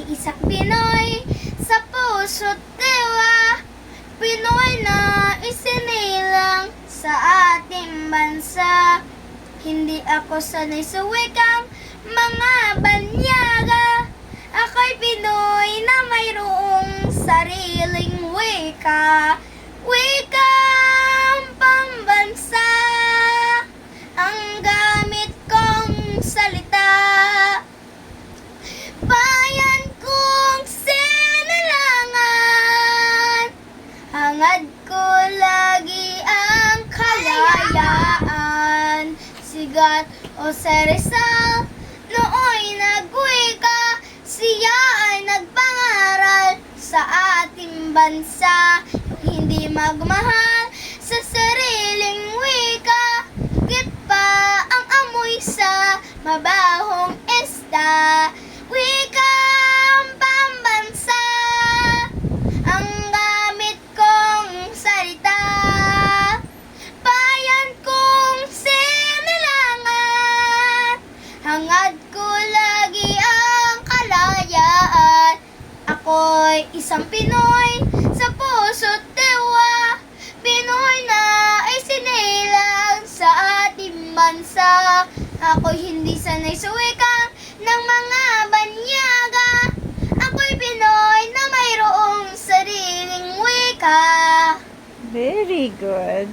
Iisak Pinoy sa puso't diwa, Pinoy na isinilang sa ating bansa. Hindi ako sanay sa wikang mga banyaga, ako'y Pinoy na mayroong sariling wika. Wikang pambansa ang gamit kong salita. Bayan kong sinilangan, hangad ko lagi ang kalayaan. Sigat o Rizal, nooy nagwika, siya ay nagpangaral sa ating bansa. Hindi magmahal sa sariling wika, git pa ang amoy sa mabahong esta. Wikang pambansa ang gamit kong salita. Bayan kong sinilangan, hangad ko lagi ang kalayaan. Ako'y isang Pinoy sa puso't diwa, Pinoy na ay sinilang sa ating bansa. Ako'y hindi sanay sa wika ng mga banyaga, ako'y Pinoy na mayroong sariling wika. Very good.